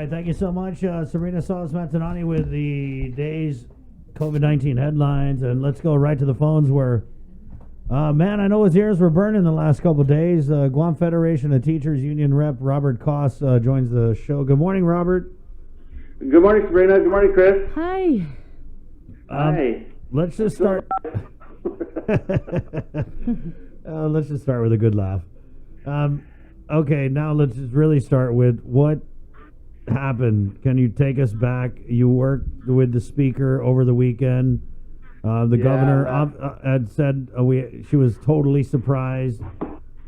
right, thank you so much, Serena Solis-Matanani with the day's COVID-19 headlines, and let's go right to the phones where, man, I know his ears were burning the last couple of days. Guam Federation of Teachers Union Rep Robert Koss joins the show. Good morning, Robert. Good morning, Sabrina. Good morning, Chris. Hi. Hi. Let's just start. Let's just start with a good laugh. Okay, now let's just really start with what happened. Can you take us back? You worked with the speaker over the weekend. The governor had said she was totally surprised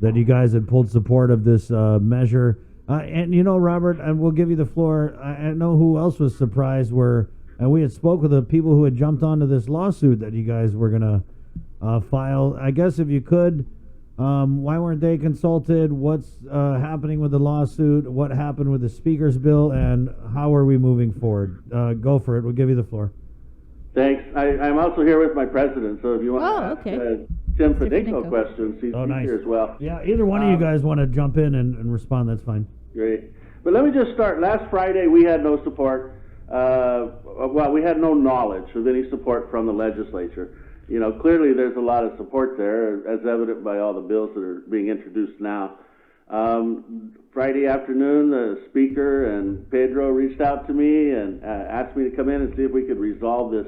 that you guys had pulled support of this measure. And you know, Robert, and we'll give you the floor. I know who else was surprised and we had spoke with the people who had jumped onto this lawsuit that you guys were going to file. I guess if you could, why weren't they consulted? What's happening with the lawsuit? What happened with the speaker's bill? And how are we moving forward? Go for it. We'll give you the floor. Thanks. I'm also here with my president, so if you want to okay. ask Tim Fedinko questions, he's nice. here as well. Yeah, either one of you guys want to jump in and respond, that's fine. Great. But let me just start. Last Friday, we had no support. We had no knowledge of any support from the legislature. You know, clearly there's a lot of support there, as evident by all the bills that are being introduced now. Friday afternoon, the speaker and Pedro reached out to me and asked me to come in and see if we could resolve this.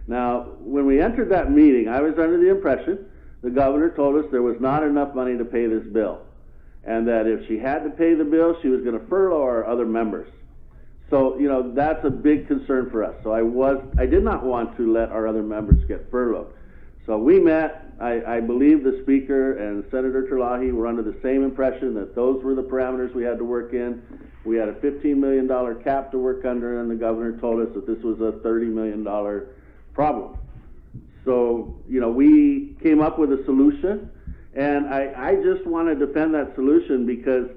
Now, when we entered that meeting, I was under the impression the governor told us there was not enough money to pay this bill, and that if she had to pay the bill, she was going to furlough our other members. So, you know, that's a big concern for us. So I did not want to let our other members get furloughed. So we met. I believe the speaker and Senator Terlahi were under the same impression that those were the parameters we had to work in. We had a $15 million cap to work under, and the governor told us that this was a $30 million problem. So, you know, we came up with a solution, and I just want to defend that solution because,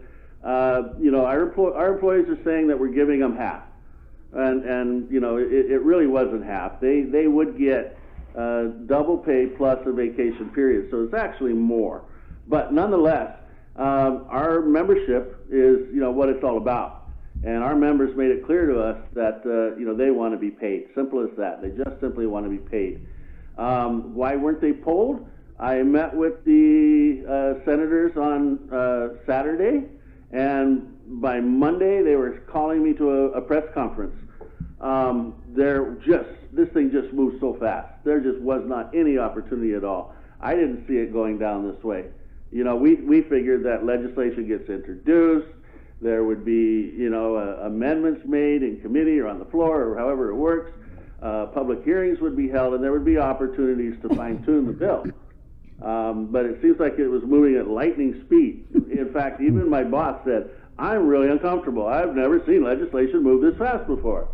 you know, our employees are saying that we're giving them half. And you know, it really wasn't half. They would get double pay plus a vacation period, so it's actually more. But nonetheless, our membership is, you know, what it's all about. And our members made it clear to us that, you know, they want to be paid. Simple as that. They just simply want to be paid. Why weren't they polled? I met with the senators on Saturday, and by Monday they were calling me to a press conference. This thing just moved so fast. There just was not any opportunity at all. I didn't see it going down this way. You know, we figured that legislation gets introduced, there would be, you know, amendments made in committee or on the floor or however it works, public hearings would be held, and there would be opportunities to fine-tune the bill. But it seems like it was moving at lightning speed. In fact, even my boss said, I'm really uncomfortable. I've never seen legislation move this fast before.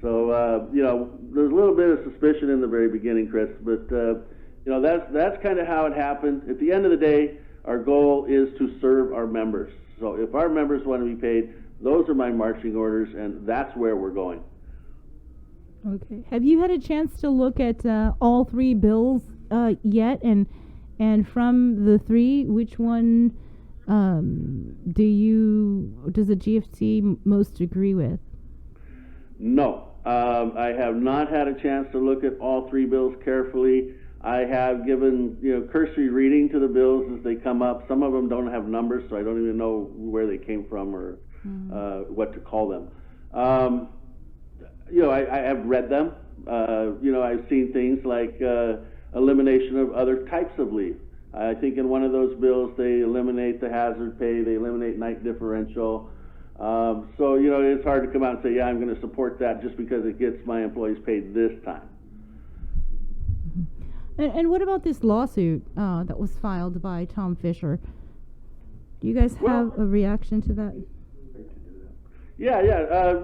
So, you know, there's a little bit of suspicion in the very beginning, Chris, but, you know, that's kind of how it happened. At the end of the day, our goal is to serve our members. So if our members want to be paid, those are my marching orders, and that's where we're going. Okay. Have you had a chance to look at all three bills yet? And from the three, which one does the GFT most agree with? No. I have not had a chance to look at all three bills carefully. I have given, you know, cursory reading to the bills as they come up. Some of them don't have numbers, so I don't even know where they came from or what to call them. You know, I have read them. You know, I've seen things like elimination of other types of leave. I think in one of those bills they eliminate the hazard pay, they eliminate night differential. So, you know, it's hard to come out and say, yeah, I'm going to support that just because it gets my employees paid this time. And what about this lawsuit that was filed by Tom Fisher? Do you guys have a reaction to that? Yeah.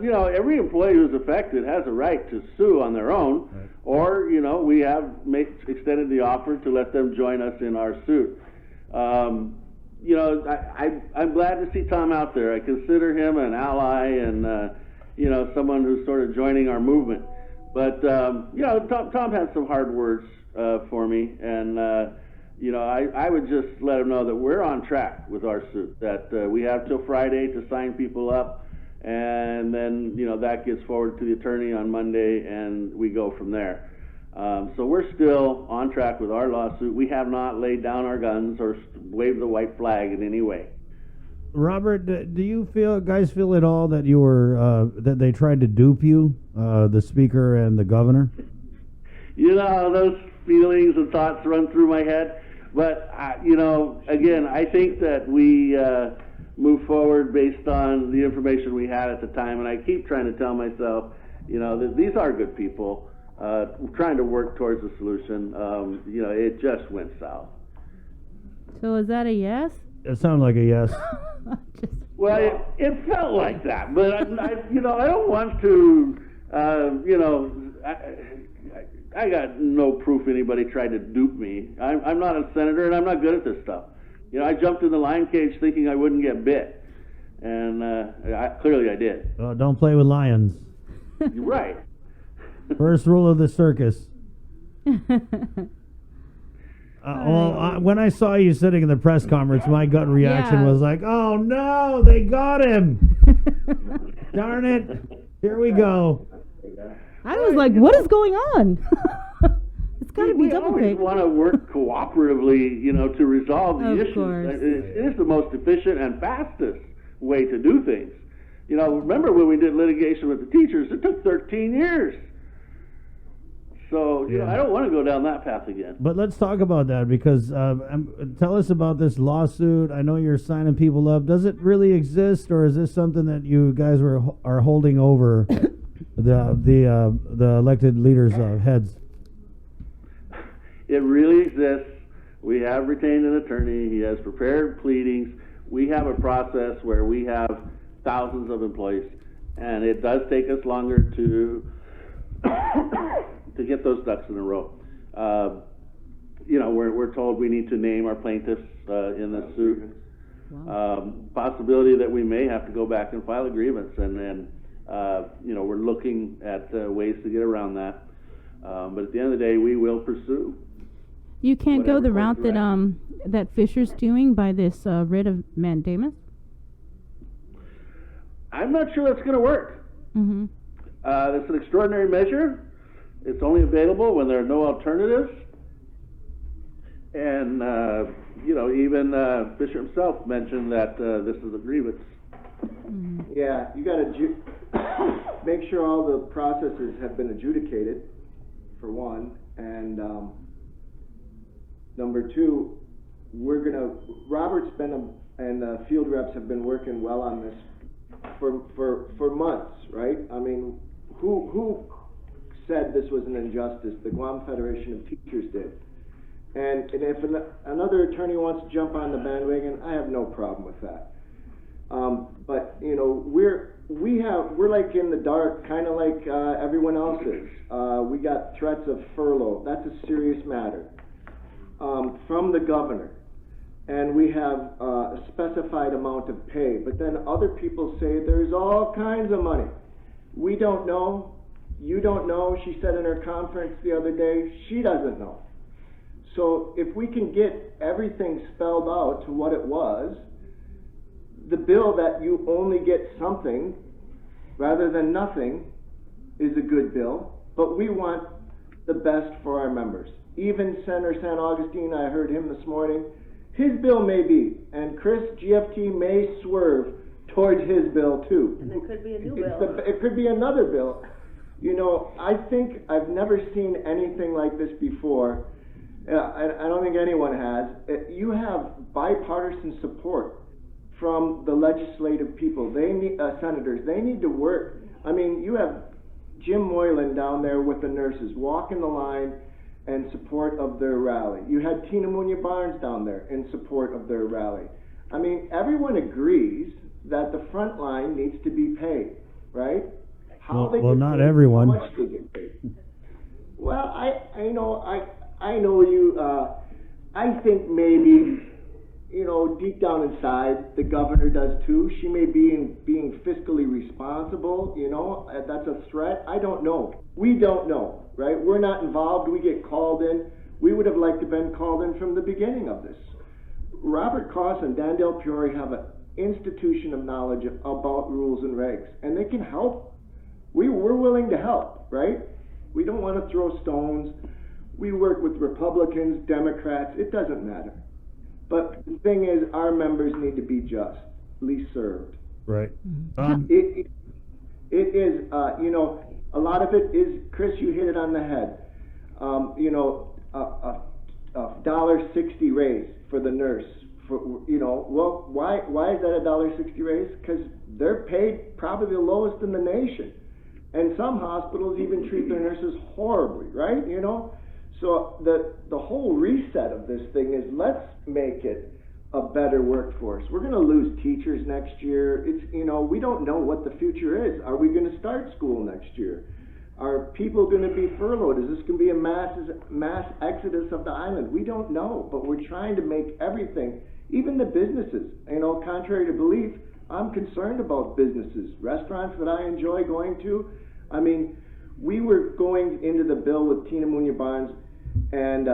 You know, every employee who's affected has a right to sue on their own, right. Or, you know, we have extended the offer to let them join us in our suit. You know, I'm glad to see Tom out there. I consider him an ally and, you know, someone who's sort of joining our movement. But, you know, Tom had some hard words for me, and, you know, I would just let him know that we're on track with our suit, that we have till Friday to sign people up, and then, you know, that gets forwarded to the attorney on Monday, and we go from there. So we're still on track with our lawsuit. We have not laid down our guns or waved the white flag in any way. Robert, do you guys feel at all that you were that they tried to dupe you, the speaker and the governor? You know, those feelings and thoughts run through my head, but you know, again, I think that we move forward based on the information we had at the time, and I keep trying to tell myself, you know, that these are good people. Trying to work towards a solution. You know, it just went south. So is that a yes? It sounded like a yes. Well, it felt like that, but you know, I don't want to. You know, I got no proof anybody tried to dupe me. I'm not a senator, and I'm not good at this stuff. You know, I jumped in the lion cage thinking I wouldn't get bit, and clearly I did. Oh, don't play with lions. You're right. First rule of the circus. When I saw you sitting in the press conference, my gut reaction was like, "Oh no, they got him! Darn it! Here we go." I was like, "What is going on?" It's got to be double We always take. want to work cooperatively, you know, to resolve the issues. Course. It is the most efficient and fastest way to do things. You know, remember when we did litigation with the teachers? It took 13 years. So, you know, I don't want to go down that path again. But let's talk about that, because tell us about this lawsuit. I know you're signing people up. Does it really exist, or is this something that you guys are holding over the elected leaders' heads? It really exists. We have retained an attorney. He has prepared pleadings. We have a process where we have thousands of employees, and it does take us longer to get those ducks in a row. You know, we're told we need to name our plaintiffs in this suit. Wow. Possibility that we may have to go back and file a grievance, and you know, we're looking at ways to get around that. But at the end of the day, we will pursue. You can't go the route course that that Fischers doing by this writ of mandamus. I'm not sure that's going to work. Mm-hmm. It's an extraordinary measure. It's only available when there are no alternatives. And, you know, even Fisher himself mentioned that this is a grievance. Mm-hmm. Yeah, you got to make sure all the processes have been adjudicated, for one, and number two, Robert's been and the field reps have been working well on this for months, right? I mean, who said this was an injustice? The Guam Federation of Teachers did. And if another attorney wants to jump on the bandwagon, I have no problem with that. But you know, we're like in the dark, kind of like everyone else is. We got threats of furlough. That's a serious matter from the governor, and we have a specified amount of pay. But then other people say there's all kinds of money. We don't know. You don't know. She said in her conference the other day, she doesn't know. So if we can get everything spelled out to what it was, the bill that you only get something rather than nothing is a good bill, but we want the best for our members. Even Senator San Augustine, I heard him this morning, his bill may be, and Chris, GFT may swerve towards his bill too. And there could be a new bill. It could be another bill. You know, I think I've never seen anything like this before. I don't think anyone has. You have bipartisan support from the legislative people. They need senators. They need to work. I mean, you have Jim Moylan down there with the nurses walking the line in support of their rally. You had Tina Munoz Barnes down there in support of their rally. I mean, everyone agrees that the front line needs to be paid, right? Well, not everyone. How much they get paid. Well, I know you. I think maybe, you know, deep down inside, the governor does too. She may be being fiscally responsible. You know, that's a threat. I don't know. We don't know, right? We're not involved. We get called in. We would have liked to have been called in from the beginning of this. Robert Cross and Dan Del Fiore have institution of knowledge about rules and regs, and they can help. We're willing to help, right? We don't want to throw stones. We work with Republicans, Democrats, it doesn't matter. But the thing is, our members need to be justly served. Right. It is, a lot of it is, Chris, you hit it on the head. A $1.60 raise for the nurse. Well, why is that a $1.60 raise? Because they're paid probably the lowest in the nation. And some hospitals even treat their nurses horribly, right? So the whole reset of this thing is, let's make it a better workforce. We're going to lose teachers next year. We don't know what the future is. Are we going to start school next year? Are people going to be furloughed? Is this going to be a mass exodus of the island? We don't know, but we're trying to make everything, even the businesses, contrary to belief, I'm concerned about businesses, restaurants that I enjoy going to. I mean, we were going into the bill with Tina Munya-Barnes and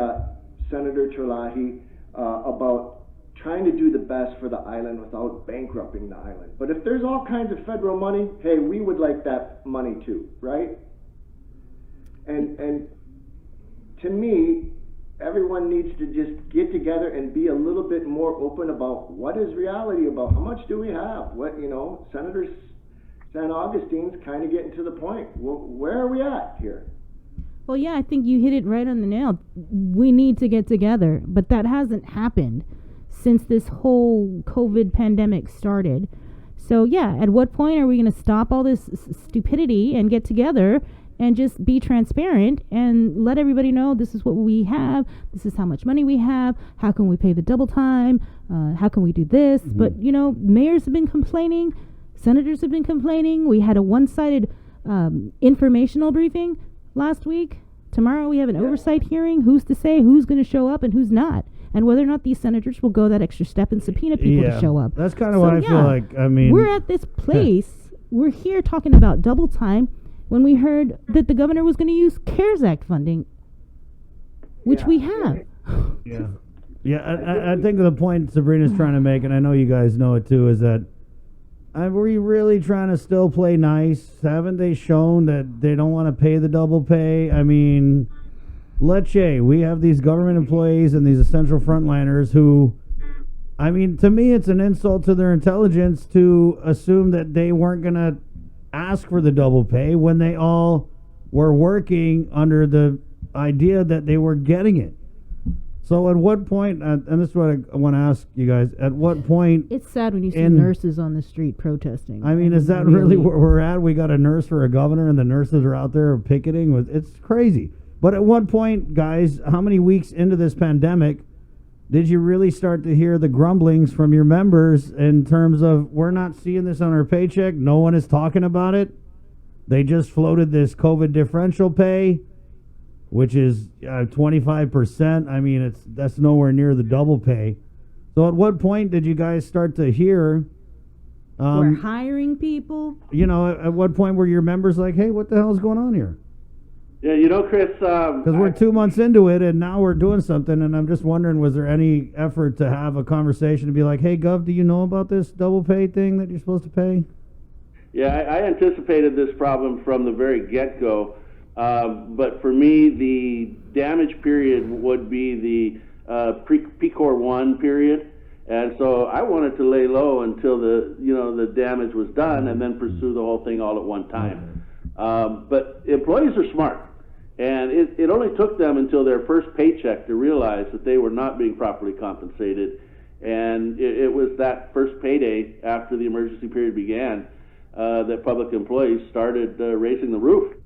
Senator Terlahi about trying to do the best for the island without bankrupting the island. But if there's all kinds of federal money, hey, we would like that money too, right? And to me, everyone needs to just get together and be a little bit more open about what is reality about. How much do we have? Senator San Augustine's kind of getting to the point. Well, where are we at here? Well, yeah, I think you hit it right on the nail. We need to get together, but that hasn't happened since this whole COVID pandemic started. So, yeah, at what point are we going to stop all this stupidity and get together and just be transparent and let everybody know this is what we have, this is how much money we have, how can we pay the double time, how can we do this? Mm-hmm. But, mayors have been complaining, senators have been complaining. We had a one-sided informational briefing last week. Tomorrow we have an oversight hearing. Who's to say who's going to show up and who's not? And whether or not these senators will go that extra step and subpoena people to show up. That's kind of what I feel like. I mean, we're at this place. We're here talking about double time when we heard that the governor was going to use CARES Act funding, which we have. I think the point Sabrina's trying to make, and I know you guys know it too, is that are we really trying to still play nice? Haven't they shown that they don't want to pay the double pay? I mean, we have these government employees and these essential frontliners who, I mean, to me, it's an insult to their intelligence to assume that they weren't going to ask for the double pay when they all were working under the idea that they were getting it. So at what point, and this is what I want to ask you guys, at what point... It's sad when you see nurses on the street protesting. I mean, is that really where we're at? We got a nurse for a governor and the nurses are out there picketing. It's crazy. But at what point, guys, how many weeks into this pandemic did you really start to hear the grumblings from your members in terms of, we're not seeing this on our paycheck, no one is talking about it? They just floated this COVID differential pay, which is 25%. I mean, that's nowhere near the double pay. So at what point did you guys start to hear... we're hiring people? At what point were your members like, hey, what the hell is going on here? Yeah, Chris... Because we're 2 months into it, and now we're doing something, and I'm just wondering, was there any effort to have a conversation to be like, hey, Gov, do you know about this double pay thing that you're supposed to pay? Yeah, I anticipated this problem from the very get-go. But for me, the damage period would be the P-Core 1 period. And so I wanted to lay low until the damage was done and then pursue the whole thing all at one time. But employees are smart. And it only took them until their first paycheck to realize that they were not being properly compensated. And it was that first payday after the emergency period began that public employees started raising the roof.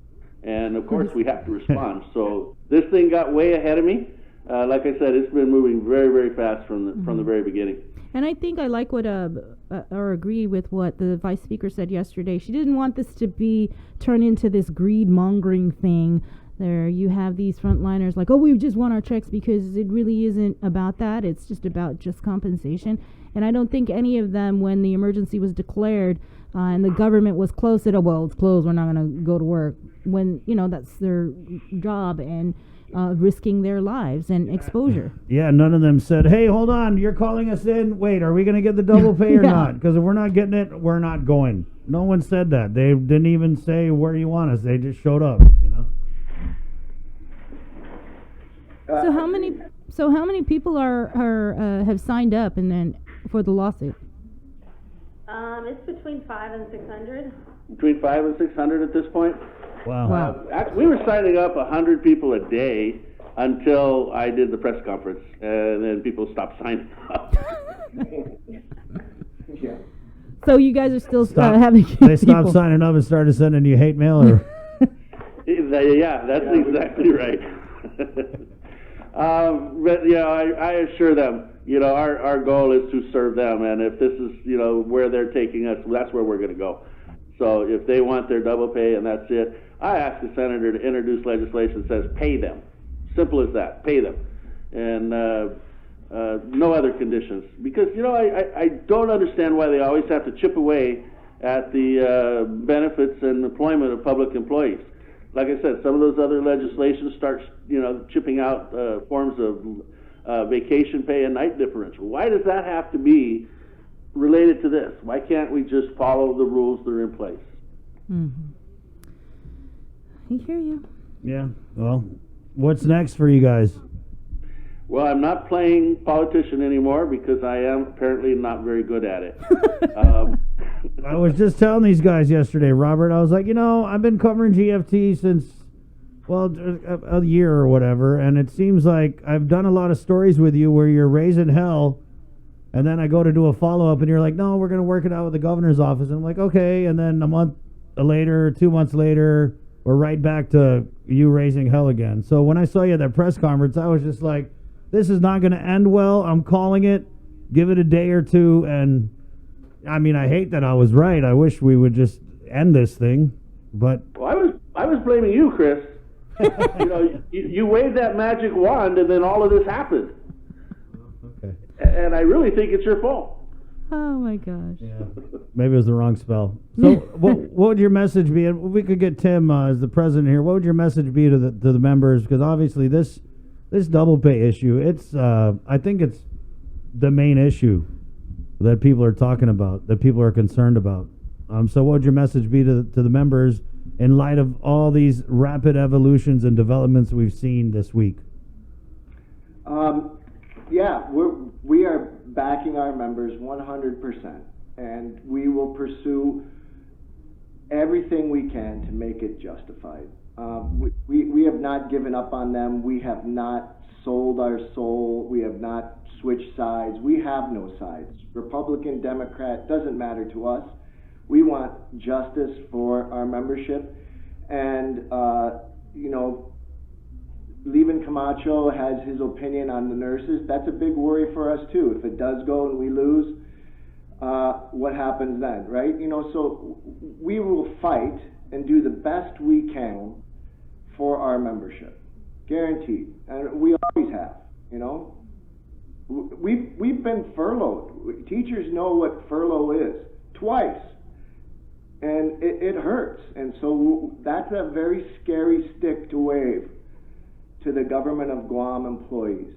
And of course, we have to respond. So this thing got way ahead of me. Like I said, it's been moving very, very fast from the very beginning. And I think I like what or agree with what the vice speaker said yesterday. She didn't want this to turn into this greed mongering thing. There you have these frontliners like, oh, we just want our checks, because it really isn't about that. It's just about just compensation. And I don't think any of them, when the emergency was declared and the government was closed, said, oh, well, it's closed, we're not going to go to work. When, that's their job. And risking their lives and exposure. Yeah, none of them said, "Hey, hold on, you're calling us in. Wait, are we going to get the double pay or Yeah. not? Because if we're not getting it, we're not going." No one said that. They didn't even say where you want us. They just showed up. You know. So how many people are have signed up and then for the lawsuit? It's between 500 and 600. Between 500 and 600 at this point. Wow. Wow. We were signing up 100 people a day until I did the press conference, and then people stopped signing up. Yeah. So you guys are still Stop. having They stopped people. signing up and started sending you hate mail, or Yeah, that's exactly right. But I assure them, our goal is to serve them, and if this is where they're taking us, that's where we're going to go. So if they want their double pay and that's it, I asked the senator to introduce legislation that says pay them. Simple as that, pay them, and no other conditions. Because I don't understand why they always have to chip away at the benefits and employment of public employees. Like I said, some of those other legislations start, chipping out forms of vacation pay and night differential. Why does that have to be related to this? Why can't we just follow the rules that are in place? Mm-hmm. I hear you. yeah. Well, what's next for you guys? Well, I'm not playing politician anymore because I am apparently not very good at it. I was just telling these guys yesterday, Robert. I was like, I've been covering GFT since, a year or whatever, and it seems like I've done a lot of stories with you where you're raising hell, and then I go to do a follow-up, and you're like, no, we're going to work it out with the governor's office. And I'm like, okay, and then a month later, 2 months later, we're right back to you raising hell again. So when I saw you at that press conference, I was just like, this is not going to end well. I'm calling it. Give it a day or two, and I mean, I hate that I was right. I wish we would just end this thing, but Well, I was blaming you, Chris. You waved that magic wand, and then all of this happened. okay. And I really think it's your fault. Oh my gosh. Yeah, maybe it was the wrong spell. So, what would your message be? And we could get Tim as the president here. What would your message be to the members? Because obviously this double pay issue, it's I think it's the main issue that people are talking about, that people are concerned about. So, what would your message be to the members in light of all these rapid evolutions and developments we've seen this week? We are backing our members 100%, and we will pursue everything we can to make it justified. We have not given up on them. We have not sold our soul. We have not switched sides. We have no sides. Republican, Democrat, doesn't matter to us. We want justice for our membership, and Levin Camacho has his opinion on the nurses. That's a big worry for us too. If it does go and we lose, what happens then, right? So we will fight and do the best we can for our membership, guaranteed, and we always have. We've been furloughed. Teachers know what furlough is, twice. And it hurts. And so that's a very scary stick to wave to the government of Guam employees.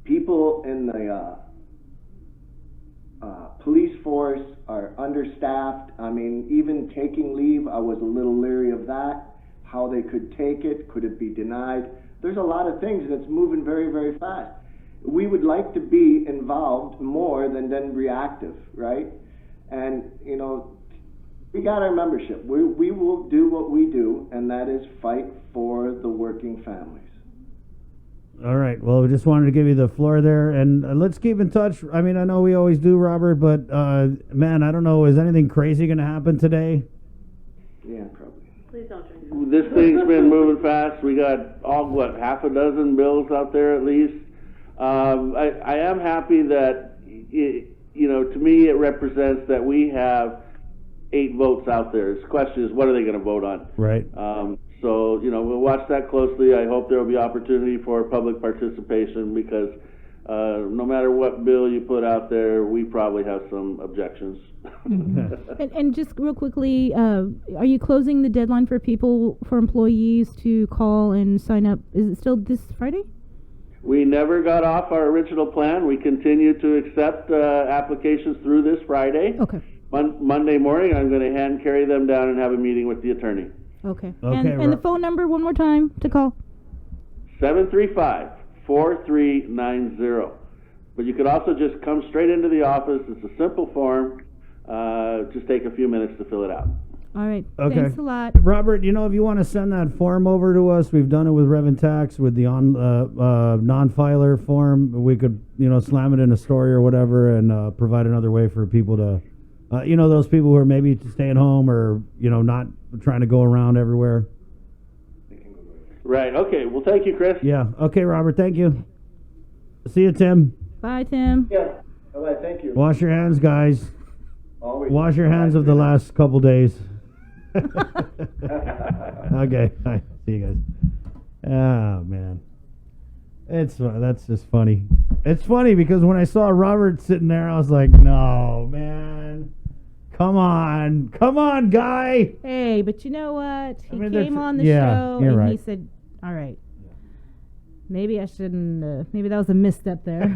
People in the police force are understaffed. I mean, even taking leave, I was a little leery of that, how they could take it, could it be denied? There's a lot of things that's moving very, very fast. We would like to be involved more than reactive, right? And, we got our membership. We will do what we do, and that is fight for the working families. All right. Well, we just wanted to give you the floor there, and let's keep in touch. I mean, I know we always do, Robert, but man, I don't know. Is anything crazy going to happen today? Yeah, probably. Please don't drink. This thing's been moving fast. We got half a dozen bills out there at least. I am happy that to me it represents that we have 8 votes out there. The question is, what are they going to vote on? Right. So we'll watch that closely. I hope there will be opportunity for public participation because no matter what bill you put out there, we probably have some objections. And just real quickly, are you closing the deadline for employees to call and sign up? Is it still this Friday? We never got off our original plan. We continue to accept applications through this Friday. Okay. Monday morning, I'm going to hand carry them down and have a meeting with the attorney. Okay. Okay, And the phone number one more time to call. 735-4390. But you could also just come straight into the office. It's a simple form. Just take a few minutes to fill it out. All right. Okay. Thanks a lot. Robert, if you want to send that form over to us, we've done it with Rev and Tax with the non-filer form. We could, slam it in a story or whatever and provide another way for people to, those people who are maybe staying home or, not trying to go around everywhere. Right. Okay. Well, thank you, Chris. Yeah. Okay, Robert. Thank you. See you, Tim. Bye, Tim. Yeah, all right, thank you. Wash your hands, guys. Always. Wash your hands of the last couple days. Okay. Bye. See you guys. Oh, man. That's just funny. It's funny because when I saw Robert sitting there, I was like, no, man. Come on, guy. Hey, but you know what? He they're came on the yeah, show you're and right. he said, all right, maybe I shouldn't, maybe that was a misstep there.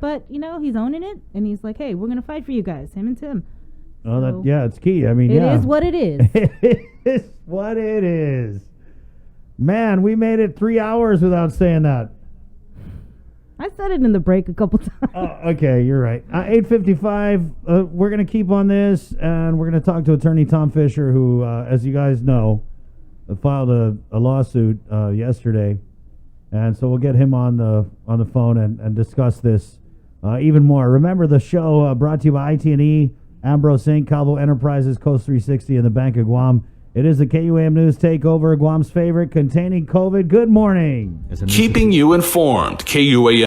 But, he's owning it. And he's like, hey, we're going to fight for you guys, him and Tim. Oh, So, it's key. I mean, It yeah. is what it is. It is what it is. Man, we made it 3 hours without saying that. I said it in the break a couple times. Oh, okay, you're right. 8:55. We're gonna keep on this, and we're gonna talk to Attorney Tom Fisher, who, as you guys know, filed a lawsuit yesterday, and so we'll get him on the phone and discuss this even more. Remember, the show brought to you by IT&E, Ambrose Inc., Calvo Enterprises, Coast 360, and the Bank of Guam. It is the KUAM News Takeover, Guam's favorite, containing COVID. Good morning. Keeping you informed. KUAM